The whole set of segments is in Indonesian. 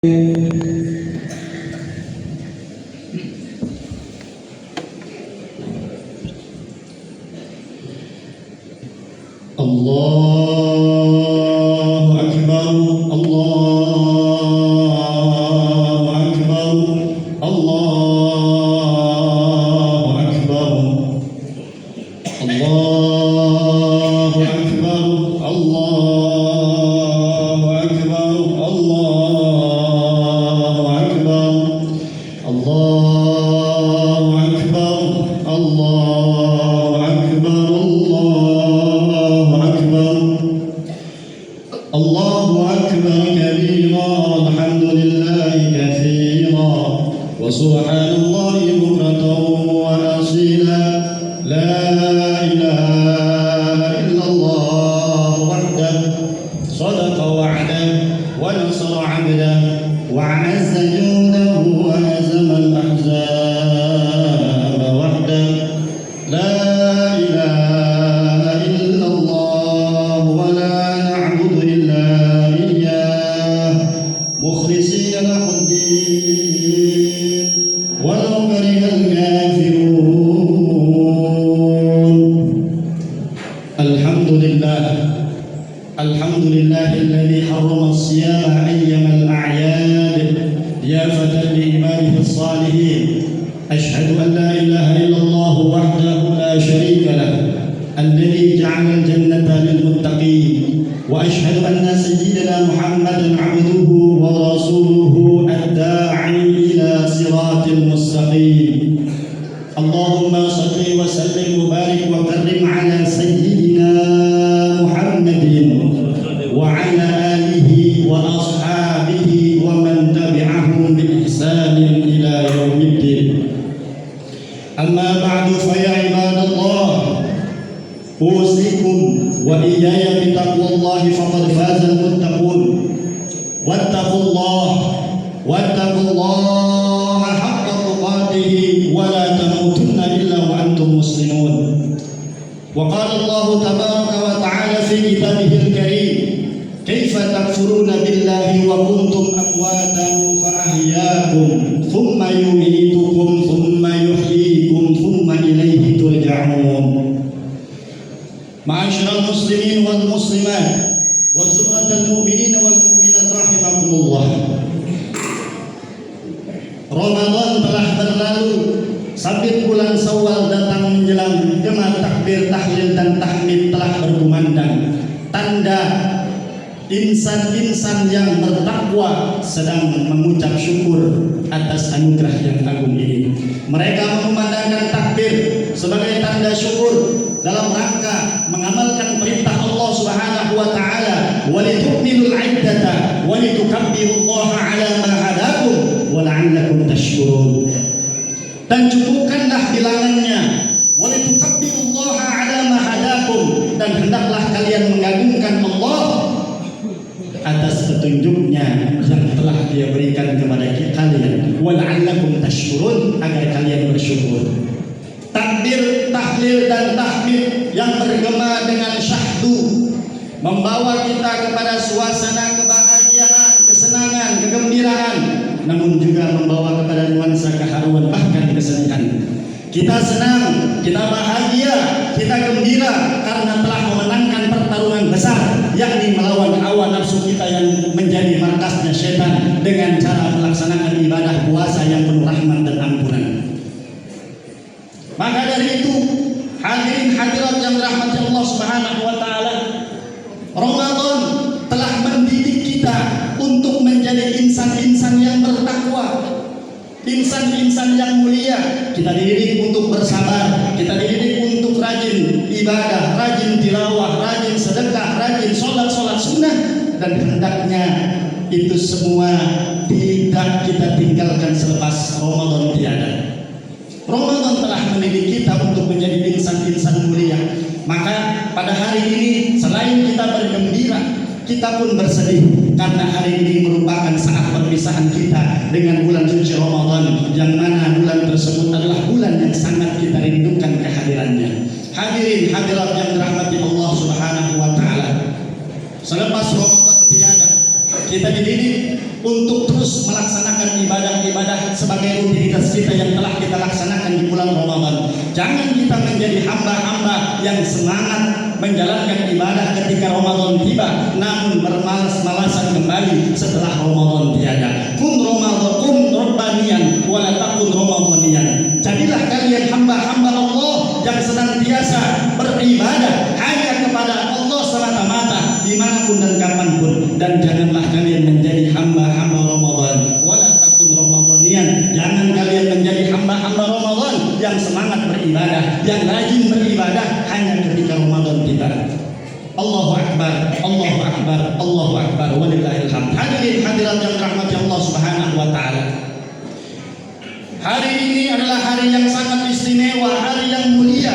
Allahu Akbar, Allahu Akbar, Allahu Akbar, Allahu Akbar, Allahu Akbar, Allahu Akbar, Allahu Akbar, Allahu Akbar, Allahu Akbar kabira, alhamdulillahi katsira, wa subhanallahi bukratan wa asila, la ilaha illallah wahdahu sadaqa wa'dahu wa nasara 'abdahu wa 'azza junudahu wa hazama al-ahzaba wahdahu, la ilaha illallah wa la na'budu illa iyyah mukhlisina lahud-din walau karihal kafirun. Alhamdulillahilladzi harrama as-siyama ayyamal a'yad yafatan li ibadihi as-salihin. Ashhadu an la ilaha illallah wahdahu la sharika lahu alladzi ja'ala al-jannata lil-muttaqin, wa ashhadu anna sayyidana Muhammadan 'abduhu wa rasuluhu ad-da'i ila siratil mustaqim. Allahumma shalli wa sallim wa barik wa karrim 'ala sayyidina Muhammadin wa 'ala alihi wa ashabihi wa man tabi'ahum bi ihsanin ila yaumiddin. Amma ba'du, fa ya ibadallah, usikum wa iyaya bi taqwallahi faqad faza al-muttaqun. Wattaqullaha haqqa tuqatih wa la tamutunna illa wa antum muslimun. Wa qala Allah tabaraka wa ta'ala fi kitabihi al-karim, kaifa takfuruna billahi wa kuntum amwatan fa ahyaakum thumma yumitukum thumma yuhyikum thumma ilayhi turja'un. Ma'asyiral muslimin wal muslimat wa zumratal mu'minin wal mu'minat rahimakumullah. Ramadan telah berlalu, sabit bulan Syawal datang menjelang, gema takbir, tahlil dan tahmid telah berkumandang. Tanda insan-insan yang bertakwa sedang mengucap syukur atas anugerah yang agung ini. Mereka mengumandangkan takbir sebagai tanda syukur dalam rangka mengamalkan perintah Allah Subhanahu wa taala, walitukmilul 'iddata walitukabbirullaha 'ala ma hadakum wa la'allakum tashkurun. Dan cukupkanlah bilangannya, walitukabbirullaha 'ala ma hadakum, dan hendaklah kalian mengagungkan Allah atas petunjuknya yang telah Dia berikan kepada kalian, wa la'allakum tashkurun, agar kalian bersyukur. Takbir, tahlil dan tahmid yang bergema dengan syahdu membawa kita kepada suasana kebahagiaan, kesenangan, kegembiraan, namun juga membawa kepada nuansa keharuan bahkan kesedihan. Kita senang, kita bahagia, kita gembira karena telah memenangkan pertarungan besar, yakni melawan hawa nafsu kita yang menjadi markasnya setan dengan cara melaksanakan ibadah puasa yang penuh rahmat dan ampunan. Maka dari itu, hadirin hadirat yang dirahmati Allah Subhanahu wa taala, Ramadan telah mendidik kita untuk menjadi insan-insan yang bertakwa, insan-insan yang mulia. Kita dididik untuk bersabar, kita dididik untuk rajin ibadah, rajin tilawah, rajin sedekah, rajin sholat sunnah, dan hendaknya itu semua tidak kita tinggalkan selepas Ramadan tiada. Ramadan telah mendidik kita untuk menjadi insan-insan mulia. Maka pada hari ini selain kita bergembira, kita pun bersedih karena hari ini merupakan saat perpisahan kita dengan bulan suci Ramadan, yang mana bulan tersebut adalah bulan yang sangat kita rindukan kehadirannya. Hadirin hadirat yang dirahmati Allah Subhanahu wa taala, selepas Ramadan tiada, kita dididik untuk terus terus melaksanakan ibadah-ibadah sebagai rutinitas kita yang telah kita laksanakan di bulan Ramadan. Jangan kita menjadi hamba-hamba yang semangat menjalankan ibadah ketika Ramadan tiba, namun bermalas-malasan kembali setelah Ramadan tiada. Kun Rabbaniyan wala takun Ramadaniyan. Jadilah kalian hamba-hamba Allah yang senantiasa beribadah hanya kepada Allah semata-mata dimanapun dan kapanpun, dan janganlah kalian menjadi hamba-hamba Ramadan wala takun Ramadaniyan. Jangan kalian menjadi hamba-hamba Ramadan yang semangat beribadah, yang rajin beribadah hanya ketika Ramadan tiba. Allahu Akbar, Allahu Akbar, Allahu Akbar, walillahil hamd. Hadirin hadirat yang dirahmati Allah Subhanahu wa taala. Hari ini adalah hari yang sangat istimewa, hari yang mulia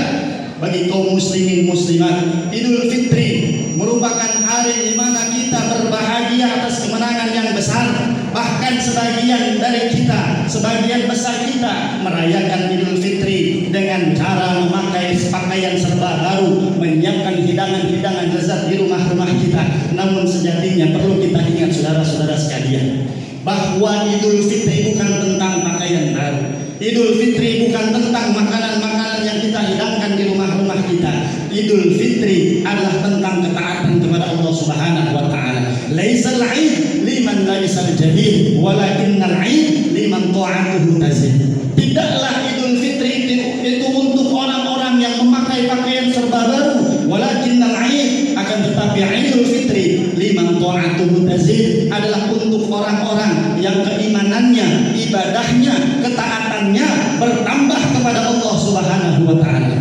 bagi kaum muslimin muslimat. Idul Fitri merupakan hari di mana kita berbahagia atas kemenangan yang besar. Bahkan sebagian dari kita, sebagian besar kita merayakan Idul Fitri dengan cara memakai pakaian serba baru, menyiapkan hidangan-hidangan lezat di rumah-rumah kita. Namun sejatinya perlu kita ingat saudara-saudara sekalian, bahwa Idul Fitri bukan tentang pakaian baru. Idul Fitri bukan tentang makanan-makanan yang kita hidangkan di rumah-rumah kita. Idul Fitri adalah tentang ketaatan kepada Allah Subhanahu wa taala. Laisal 'id liman labisal jadid, walakinnal 'id liman ta'atuhu tazid. Tidaklah Idul Fitri itu untuk orang-orang yang memakai pakaian serba baru, walakinnal 'id, akan tetapi Idul Fitri liman ta'atuhu tazid adalah untuk orang-orang yang keimanannya, ibadahnya, ketaatannya bertambah kepada Allah Subhanahu wa taala.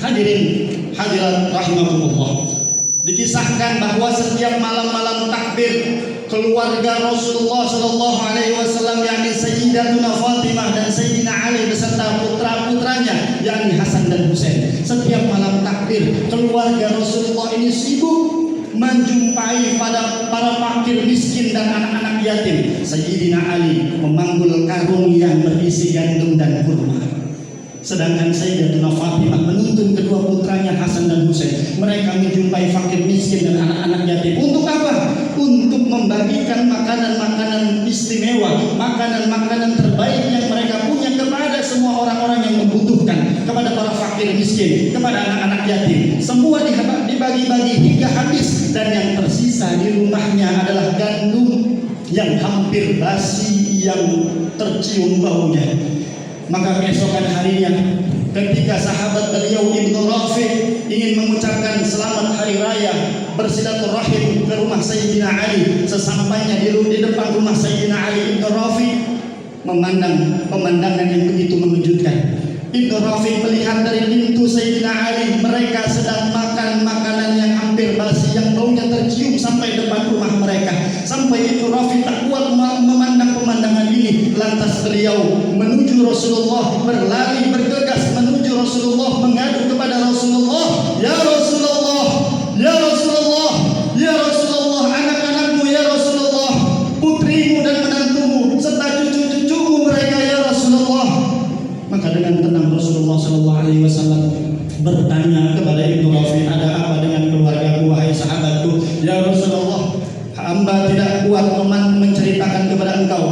Hadirin hadirat rahimakumullah. Dikisahkan bahwa setiap malam-malam takbir, keluarga Rasulullah sallallahu alaihi wasallam, yakni Sayyidatuna Fatimah dan Sayyidina Ali beserta putra-putranya yakni Hasan dan Husain, setiap malam takbir keluarga Rasulullah ini sibuk menjumpai pada para fakir miskin dan anak-anak yatim. Sayyidina Ali memanggul karung yang berisi gandum dan kurma, sedangkan Sayyidatuna Fatimah menuntun kedua putranya Hasan dan Husain. Mereka menjumpai fakir miskin dan anak-anak yatim. Untuk apa? Untuk membagikan makanan-makanan istimewa, makanan-makanan terbaik yang mereka punya kepada semua orang-orang yang membutuhkan, kepada para fakir miskin, kepada anak-anak yatim. Semua dibagi-bagi hingga habis, dan yang tersisa di rumahnya adalah gandum yang hampir basi, yang tercium baunya. Maka keesokan harinya, ketika sahabat beliau Ibnu Rafi ingin mengucapkan selamat hari raya, bersilaturahim ke rumah Sayyidina Ali, sesampainya di depan rumah Sayyidina Ali, Ibnu Rafi memandang pemandangan yang begitu mengejutkan. Ibnu Rafi melihat dari pintu Sayyidina Ali, mereka sedang makan makanan yang hampir basi, yang baunya tercium sampai depan rumah mereka. Sampai Ibnu Rafi tak kuat memandang pemandangan ini, lantas beliau menuju Rasulullah, berlari bergegas menuju Rasulullah, mengadu kepada Rasulullah, "Ya Rasulullah, ya Rasulullah, ya Rasulullah, anak-anakmu ya Rasulullah, putrimu dan menantumu serta cucu-cucumu mereka ya Rasulullah." Maka dengan tenang Rasulullah sallallahu alaihi wasallam bertanya kepada Ibnu Rafi, "Ada apa dengan keluargaku wahai sahabatku?" "Ya Rasulullah, hamba tidak kuat menceritakan kepada engkau.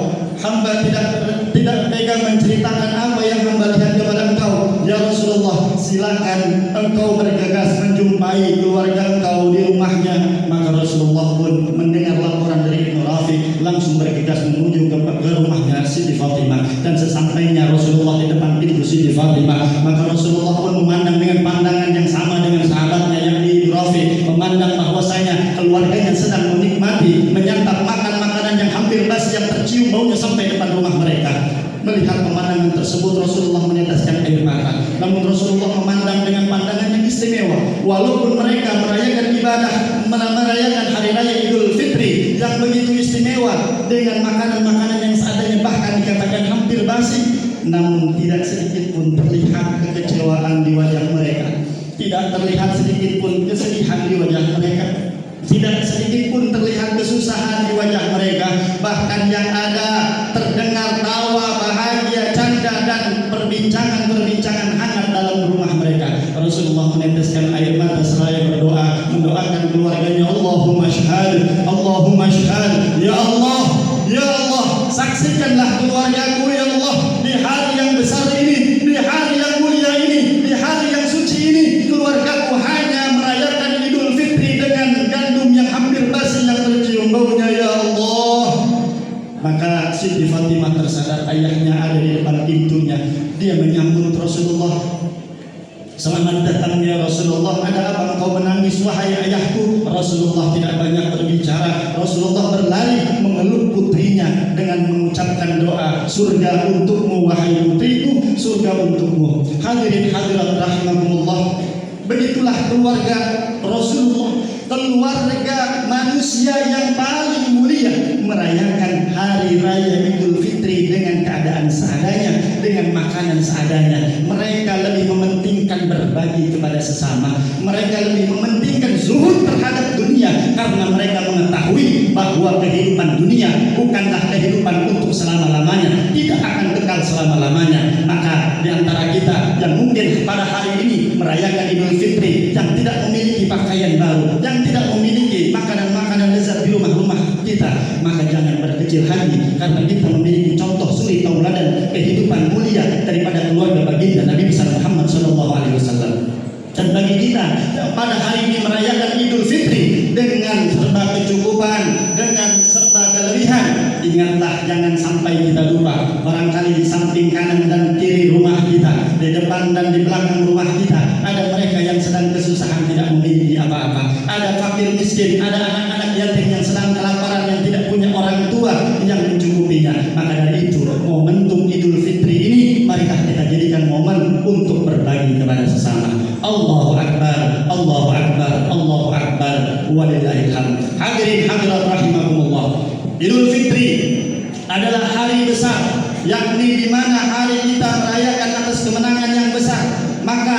Hamba tidak tega menceritakan apa yang hamba lihat kepada engkau. Ya Rasulullah, silakan engkau bergegas menjumpai keluarga engkau di rumahnya." Maka Rasulullah pun mendengar laporan dari Ibnu Rafi, langsung bergegas menuju ke rumahnya Siti Fatimah. Dan sesampainya Rasulullah di depan pintu Siti Fatimah, maka Rasulullah pun memandang dengan pandangan yang sama dengan sahabatnya yang Ibnu Rafi, memandang bahwasanya keluarganya sedang menikmati, menyantap makan makanan yang hampir basi, yang tercium baunya sampai depan rumah mereka. Melihat pemandangan tersebut, Rasulullah meneteskan air mata. Namun Rasulullah memandang dengan pandangan yang istimewa. Walaupun mereka merayakan ibadah, merayakan hari raya Idul Fitri yang begitu istimewa dengan makanan-makanan yang seadanya, bahkan dikatakan hampir basi, namun tidak sedikit pun terlihat kekecewaan di wajah mereka. Tidak terlihat sedikit pun kesedihan di wajah mereka. Tidak sedikit pun terlihat kesusahan di wajah mereka. Bahkan yang ada terdengar tawa, bahagia, canda, dan perbincangan-perbincangan hangat dalam rumah mereka. Rasulullah meneteskan air mata seraya berdoa, mendoakan keluarganya, "Allahumma syhad, Allahumma syhad, ya Allah, ya Allah, bersihkanlah keluargaku ya Allah di hari yang besar ini, di hari yang mulia ini, di hari yang suci ini. Keluargaku hanya merayakan Idul Fitri dengan gandum yang hampir basi yang tercium baunya ya Allah. Maka Siti Fatimah tersadar ayahnya ada di depan pintunya. Dia menyambut Rasulullah. Selamat datang ya Rasulullah, ada apa engkau menangis wahai ayahku? Rasulullah tidak banyak berbicara. Rasulullah berlari memeluk putrinya dengan mengucapkan doa, surga untukmu wahai putriku, surga untukmu. Hadirin hadirat rahimakumullah, begitulah keluarga Rasulullah, keluarga manusia yang paling mulia, merayakan hari raya Idul Fitri dengan keadaan seadanya, dengan makanan seadanya. Mereka lebih mementingkan berbagi kepada sesama. Mereka lebih mementingkan zuhud terhadap dunia, karena mereka mengetahui bahwa kehidupan dunia bukanlah kehidupan untuk selama-lamanya, tidak akan kekal selama-lamanya. Maka di antara kita yang mungkin pada hari ini merayakan Idul Fitri, yang tidak memiliki pakaian baru, yang tidak memiliki makanan-makanan lezat di rumah-rumah kita, maka jangan berkecil hati, karena kita memiliki contoh suri tauladan kehidupan mulia daripada keluarga baginda Nabi besar Muhammad SAW. Dan bagi kita pada hari ini merayakan Idul Fitri dengan serba kecukupan, dengan serba kelebihan, ingatlah jangan sampai kita lupa. Barangkali di samping kanan dan kiri rumah kita, di depan dan di belakang rumah kita, ada mereka yang sedang kesusahan, tidak memiliki apa-apa. Ada fakir miskin, ada anak-anak yatim yang sedang kelaparan, yang tidak punya orang tua yang mencukupinya. Maka dari itu, momentum Idul Fitri ini marilah kita jadikan momen untuk berbagi kepada sesama. Allahu Akbar, Allahu Akbar, Allahu Akbar, walillahil hamd. Hadirin hadirat rahimakumullah, Idul Fitri adalah hari besar, yakni di mana hari kita merayakan atas kemenangan yang besar. Maka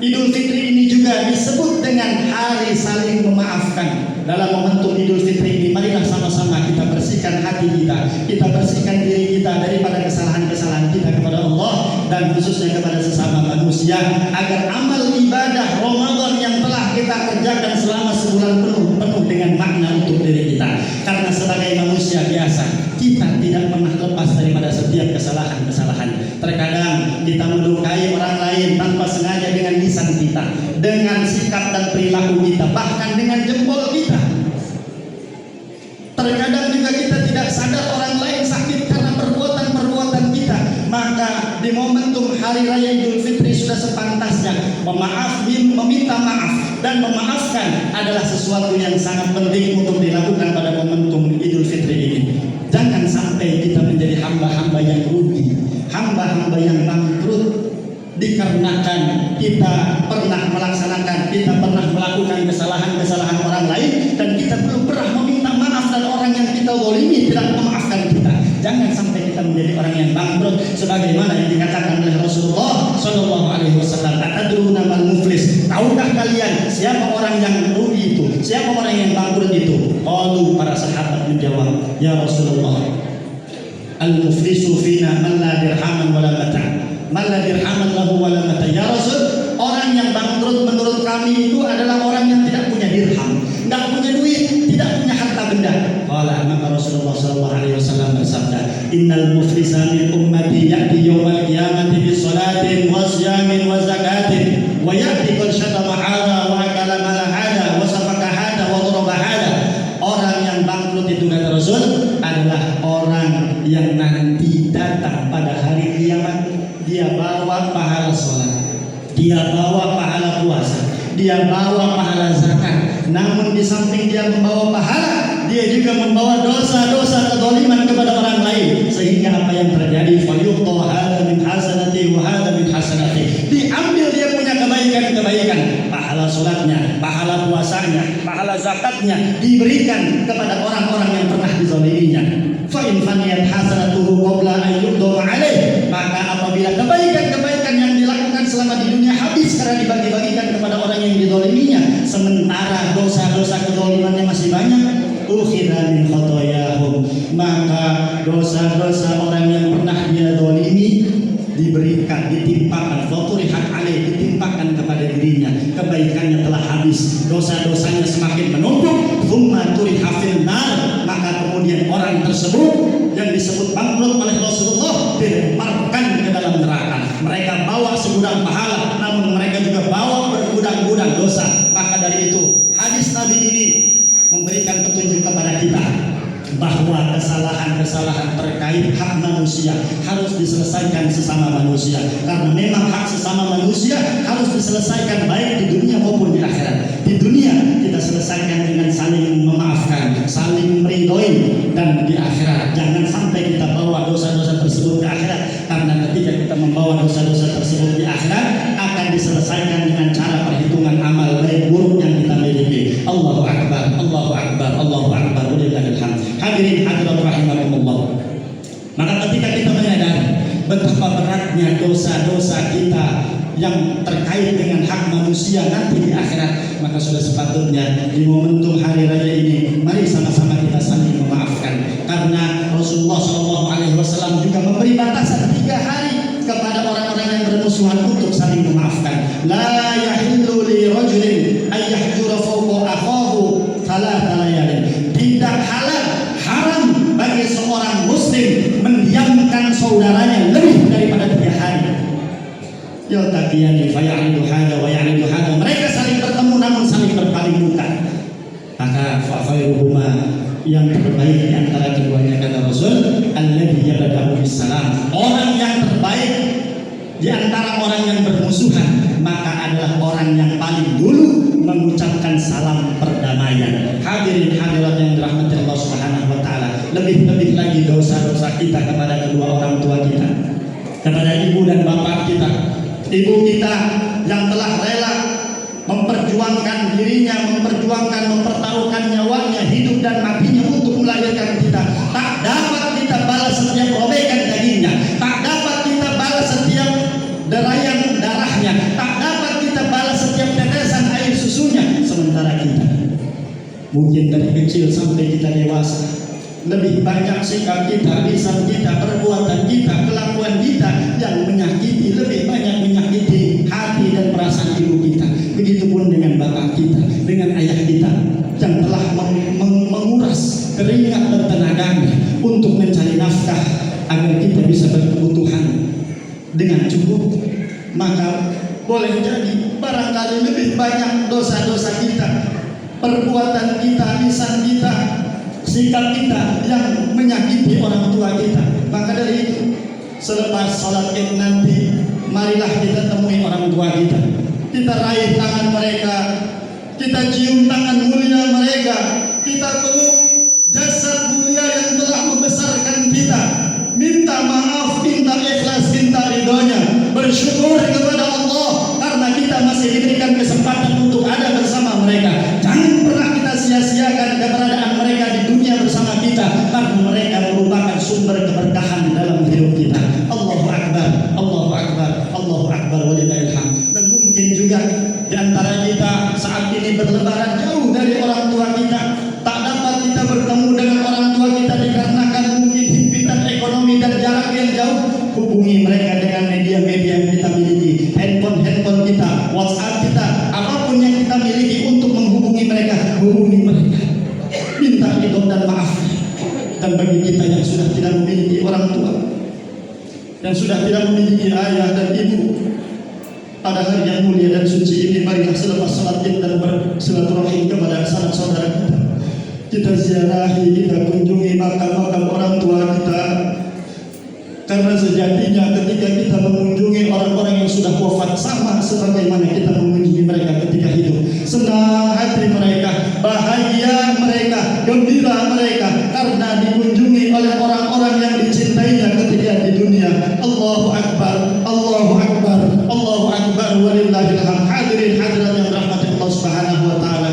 Idul Fitri ini juga disebut dengan hari saling memaafkan. Dalam momentum Idul Fitri ini, marilah sama-sama kita bersihkan hati kita bersihkan diri kita daripada kesalahan-kesalahan kita kepada Allah dan khususnya kepada sesama manusia, agar amal ibadah Ramadan yang telah kita kerjakan selama sebulan penuh dengan makna untuk diri kita. Karena sebagai manusia biasa, kita tidak pernah lepas daripada setiap kesalahan-kesalahan. Terkadang kita melukai orang lain tanpa sengaja dengan lisan kita, dengan sikap dan perilaku kita, bahkan dengan jempol kita. Terkadang juga kita tidak sadar orang lain sakit karena perbuatan-perbuatan kita. Maka di momentum hari raya Idul Fitri sudah sepantasnya meminta maaf dan memaafkan adalah sesuatu yang sangat penting untuk dilakukan pada momentum Idul Fitri ini. Jangan sampai kita menjadi hamba-hamba yang rugi, hamba-hamba yang bangkrut, dikarenakan kita pernah melakukan kesalahan-kesalahan orang lain dan kita belum pernah meminta maaf, dan orang yang kita zalimi tidak memaafkan kita. Jangan sampai kita menjadi orang yang bangkrut, sebagaimana yang dikatakan oleh Rasulullah SAW. Atadruna mal muflis? Tahukah kalian siapa orang yang rugi itu? Siapa orang yang bangkrut itu? Qalu, para sahabat menjawab, ya Rasulullah, al-muflisu fina man la dirhaman wala mata'. Man la dirhaman lahu wala mata'. Ya Rasul, orang yang bangkrut menurut kami itu adalah orang yang tidak punya dirham, tidak punya duit, tidak punya harta benda. Qala, maka Rasulullah SAW bersabda, innal muflisa min ummati ya'ti yawmal qiyamati bi salatin wa siyamin wa zakatin wa ya'ti qad syatama hadha wa akala mala hadha wa safaka hadha wa daraba hadha. Orang yang bangkrut itu, kata Rasul, adalah orang yang nanti datang pada hari kiamat, dia bawa pahala sholat, dia bawa pahala puasa, dia bawa pahala zakat. Namun di samping dia membawa pahala, dia juga membawa dosa-dosa kezaliman kepada orang lain, sehingga apa yang terjadi, fayuqta hadza min hasanati wa hadza min hasanati, diambil dia punya kebaikan-kebaikan, pahala salatnya, pahala puasanya, pahala zakatnya diberikan kepada orang-orang yang pernah dizaliminya. Fa in faniyat hasanatuhu qabla an yuqda alaih, maka apabila kebaikan-kebaikan yang dilakukan selama di dunia habis karena dibagi-bagikan kepada orang yang dizaliminya, sementara dosa-dosa kezalimannya masih banyak, ukhidha min khotoyahum, maka dosa-dosa orang yang pernah dia zalimi diberikan, ditimpakan, faturihat alaih, ditimpakan kepada dirinya. Kebaikannya telah habis, dosa-dosanya semakin menumpuk, thumma turiha fil nar, maka kemudian orang tersebut yang disebut bangkrut oleh Rasulullah dilemparkan ke dalam neraka. Mereka bawa segudang pahala, namun mereka juga bawa bergudang-gudang dosa. Maka dari itu hadis Nabi ini memberikan petunjuk kepada kita bahwa kesalahan-kesalahan terkait hak manusia harus diselesaikan sesama manusia, karena memang hak sesama manusia harus diselesaikan baik di dunia maupun di akhirat. Di dunia kita selesaikan dengan saling memaafkan, saling meridhoi, dan di akhirat jangan sampai kita bawa dosa-dosa tersebut ke akhirat, karena ketika kita membawa dosa-dosa tersebut di akhirat akan diselesaikan dengan cara perhitungan amal baik buruk yang kita miliki. Allahu Akbar, Allahu Akbar, Allahu Akbar, walillahil hamd. Hadirin hadirat rahimakumullah. Maka ketika kita menyadari betapa beratnya dosa-dosa kita yang terkait dengan hak manusia nanti di akhirat, maka sudah sepatutnya di momentum hari raya ini mari sama-sama kita saling memaafkan, karena Rasulullah SAW juga memberi batasan 3 hari kepada orang-orang yang bermusuhan untuk saling memaafkan. La yahillu li rajulin ay yahjura fawqa akhahu thalatha layalin. Tidak halal, haram bagi seorang muslim mendiamkan saudaranya lebih daripada 3 hari. Yaltaqiyani faya'ridu hadha wa ya'ridu hadha. Mereka saling bertemu namun saling berpaling muka. Maka fa khairuhuma, yang terbaik di antara keduanya kata Rasul, alladzi yabda'u bisalam. Orang yang terbaik di antara orang yang bermusuhan maka adalah orang yang paling dulu mengucapkan salam perdamaian. Hadirin hadirat yang dirahmati Allah Subhanahu wa taala, lebih-lebih lagi dosa-dosa kita kepada kedua orang tua kita, kepada ibu dan bapak kita. Ibu kita yang telah rela memperjuangkan dirinya, mempertaruhkan nyawanya, hidup dan matinya untuk melahirkan kita, tak dapat kita balas setiap robekan dagingnya, tak dapat kita balas setiap derayan darahnya, tak dapat kita balas setiap tetesan air susunya. Sementara kita mungkin dari kecil sampai kita dewasa, lebih banyak sikap kita, lisan kita, perbuatan kita, kelakuan kita yang menyakiti, lebih banyak menyakiti hati dan perasaan ibu kita. Begitupun dengan bapak kita, dengan ayah kita yang telah menguras keringat dan tenaganya untuk mencari nafkah agar kita bisa berkebutuhan dengan cukup. Maka boleh jadi barangkali lebih banyak dosa-dosa kita, perbuatan kita, lisan kita, sikap kita yang menyakiti orang tua kita. Maka dari itu, selepas sholat Id nanti, marilah kita temui orang tua kita. Kita raih tangan mereka, kita cium tangan mulia mereka, kita peluk jasad mulia yang telah membesarkan kita. Minta maaf, minta ikhlas, minta ridhonya, bersyukur kepada Allah karena kita masih diberikan kesempatan untuk ada bersama mereka. Jangan pernah kita sia-siakan keberadaan mereka di dunia bersama kita, karena mereka merupakan sumber keberkahan dalam hidup kita. Allahu Akbar, Allahu Akbar, Allahu Akbar, walillahil hamd. Dan mungkin juga di antara kita saat ini berlebaran jauh dari orang tua kita, tak dapat kita bertemu dengan orang tua kita dikarenakan mungkin himpitan ekonomi dan jarak yang jauh. Hubungi mereka dengan media-media yang kita miliki, handphone kita, WhatsApp kita, apapun yang kita miliki untuk menghubungi mereka, hubungi mereka, minta ridho dan maaf. Dan bagi kita yang sudah tidak memiliki orang tua, yang sudah tidak memiliki ayah dan ibu, pada hari yang mulia dan suci ini, marilah selepas salat Id dan bersilaturahim kepada sanak saudara kita, kita ziarahi, kita kunjungi makam-makam orang tua kita. Karena sejatinya ketika kita mengunjungi orang-orang yang sudah wafat, sama sebagaimana kita mengunjungi mereka ketika hidup. Senang hati mereka, bahagia mereka, gembira mereka karena dikunjungi oleh orang-orang yang dicintainya ketika di dunia. Allahu Akbar, Allahu Akbar, Allahu Akbar, walillahil hamd. Hadirin hadirat yang rahmati Allah Subhanahu wa taala.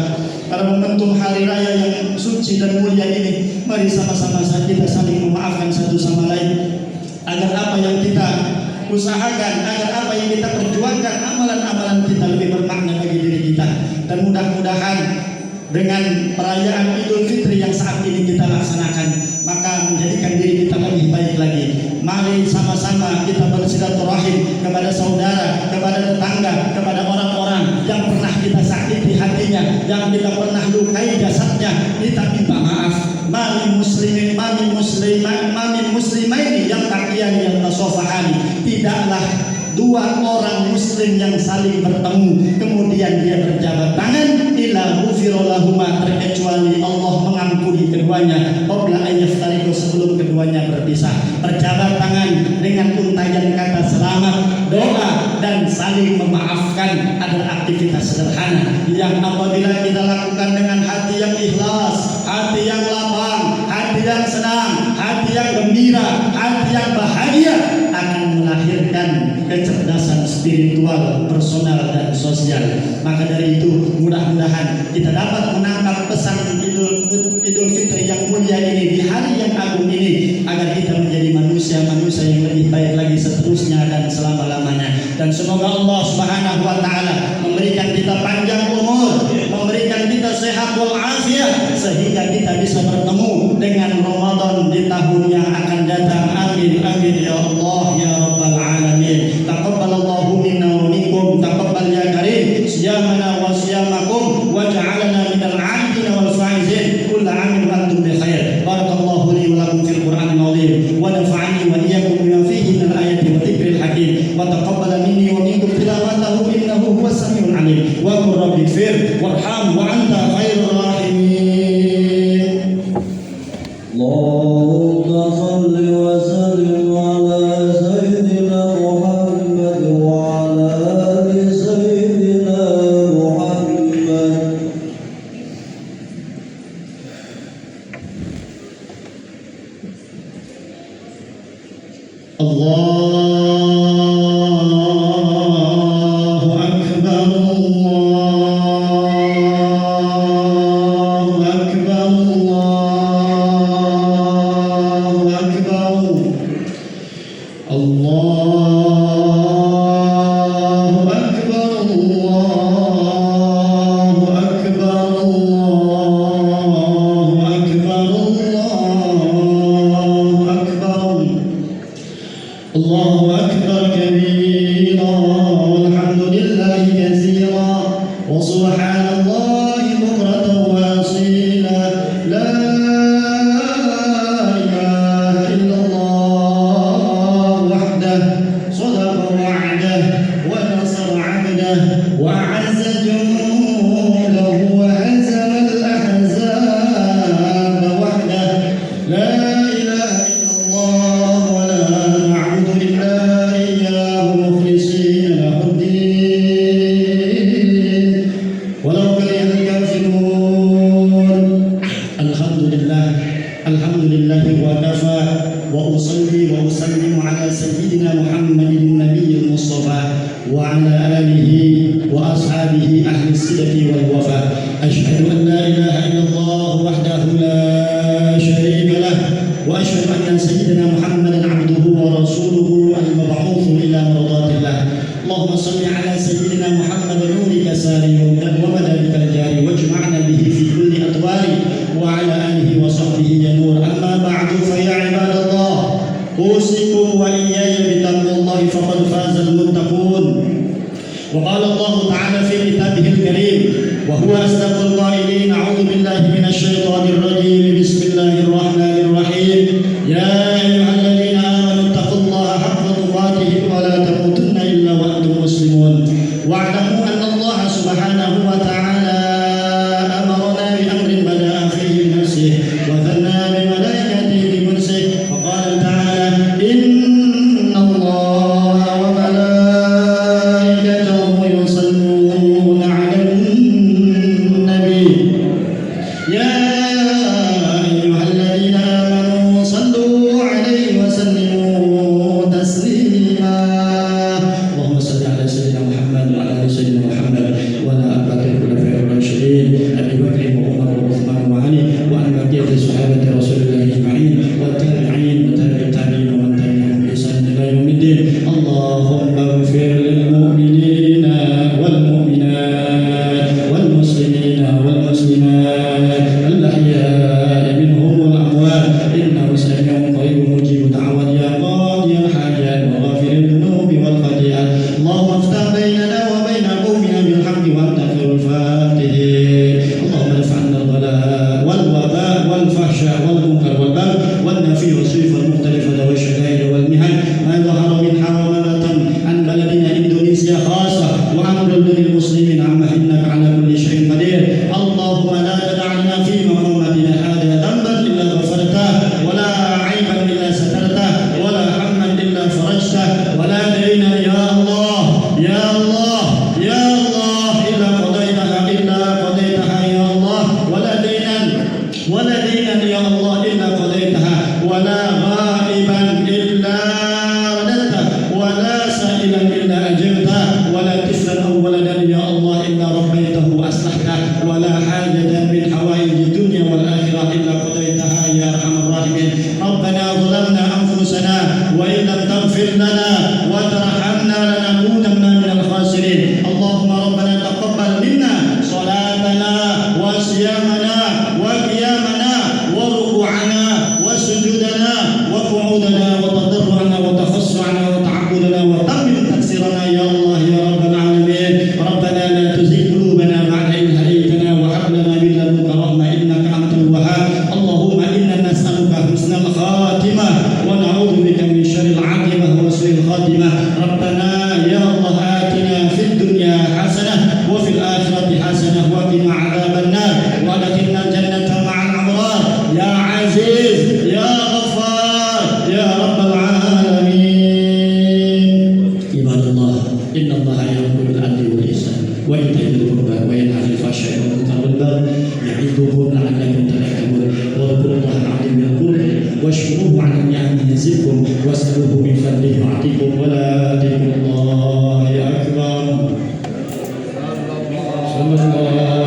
Pada momentum hari raya yang suci dan mulia ini, mari sama-sama kita saling memaafkan satu sama lain, agar apa yang kita usahakan, agar apa yang kita perjuangkan, amalan-amalan kita lebih bermakna bagi diri kita. Dan mudah-mudahan dengan perayaan Idul Fitri yang saat ini kita laksanakan, maka menjadikan diri kita lebih baik lagi. Mari sama-sama kita bersilaturahim kepada saudara, kepada tetangga, kepada orang-orang yang pernah kita sakiti hatinya, yang kita pernah lukai jasadnya. Kita minta maaf, Mamin muslimaini yang taqiyan yang tasofahani, tidaklah dua orang muslim yang saling bertemu kemudian dia berjabat tangan illa ghufiralahuma, terkecuali Allah mengampuni keduanya qabla an yaftariqu, sebelum keduanya berpisah. Berjabat tangan dengan untayan kata selamat, doa dan saling memaafkan adalah aktivitas sederhana yang apabila kita lakukan dengan hati yang ikhlas, hati yang lapang, hati yang senang, hati yang gembira, hati yang bahagia, akan melahirkan kecerdasan spiritual, personal dan sosial. Maka dari itu mudah-mudahan kita dapat menangkap pesan Idul Fitri yang mulia ini di hari yang agung ini, agar kita menjadi manusia-manusia yang lebih baik lagi seterusnya dan selama-lamanya. Dan semoga Allah Subhanahu wa taala memberikan kita panjang umur, memberikan kita sehat walafiat, sehingga kita bisa bertemu dengan Ramadan di tahun yang akan datang. Amin amin ya Allah ya rabbal alamin. Taqabbalallahu minna wa minkum, taqabbal ya karim siyamana wa siyamakum waj'alna minal 'abidin wal faizin. Kullu 'amin wa antum bi khair. Barakallahu li wa lakum fil Qur'anil 'azim wa nafa'ani wa iyyakum bima fihi min al-ayati wa dhikril hakim wa taqabbala minni wa minkum tilawatahu innahu huwas samiul 'alim. Wa qur rabbighfir warham wa anta khairur rahimin. Allahumma shalli wa sallim ala sayyidina Muhammad wa ala ali sayyidina Muhammad. Allahu akbar, Allahu akbar, Allahu akbar, Allahu akbar, Allahu akbar, Allahu akbar, Allahu akbar. الله أكبر كبيرا والحمد لله كثيرا وسبحان الله بكرة وأصيلا. لا إله إلا الله وحده صدق وعده ونصر عبده وأعز جنوده وهزم الأحزاب وحده. لا إله إلا الله ولا نعبد إلا إياه مخلصين له الدين ولو كره الكافرون. الحمد لله وكفى وأصلي وأسلم على سيدنا محمد النبي المصطفى وعلى آله وأصحابه أهل الصدق والوفاء. أشهد أن لا إله إلا الله وحده لا شريك له وأشهد أن سيدنا محمدا عبده ورسوله المبعوث إلى مرضات الله. اللهم صل على سيدنا محمد نورك ساري ومددك الجاري واجمعنا به في كل أطوار وعلى آله وصحبه يا نور. أما بعد فيا عباد الله أوصيكم وإياي بتقوى الله فقد فاز المتقون. وقال الله تعالى في كتابه الكريم وهو أصدق القائلين أعوذ بالله من الشيطان الرجيم بسم الله الرحمن الرحيم. يا أيها الذين آمنوا اتقوا الله حق تقاته ولا تموتن إلا وأنتم مسلمون. واعلموا أن الله سبحانه وتعالى أمرنا بأمر بدأ فيه بنفسه وثنى بملائكته بكرسه وقال تعالى إن الله وملائكته يصلون على النبي يا تغفر لنا وترحمنا لنكونن من الخاسرين. اللهم ربنا تقبل منا صلاتنا وصيامنا وقيامنا وركوعنا وسجودنا وقعودنا وتضرعنا وتخشعنا وتعبدنا وتمم تقصيرنا يا الله يا رب العالمين. ربنا لا تزغ قلوبنا بعد إذ هديتنا وهب لنا من لدنك رحمة إنك أنت الوهاب. اللهم إنا نسألك حسن الخاتمة ونعوذ بك من شر العاقبة وسوء الخاتمة. ربنا يا الله آتنا في الدنيا حسنة وفي الآخرة حسنة وقنا عذاب النار وادخلنا الجنة مع الأبرار يا عزيز يا غفار يا رب العالمين. عباد الله إن الله يأمر بالعدل والإحسان وإيتاء ذي القربى وينهى عن الفحشاء والمنكر والبغي يعظكم لعلكم تذكرون. واذكروا الله العظيم يذكركم واشكروه على نعمه يزدكم واسألوه من فضله يعطيكم ولذكر الله أكبر. صلى الله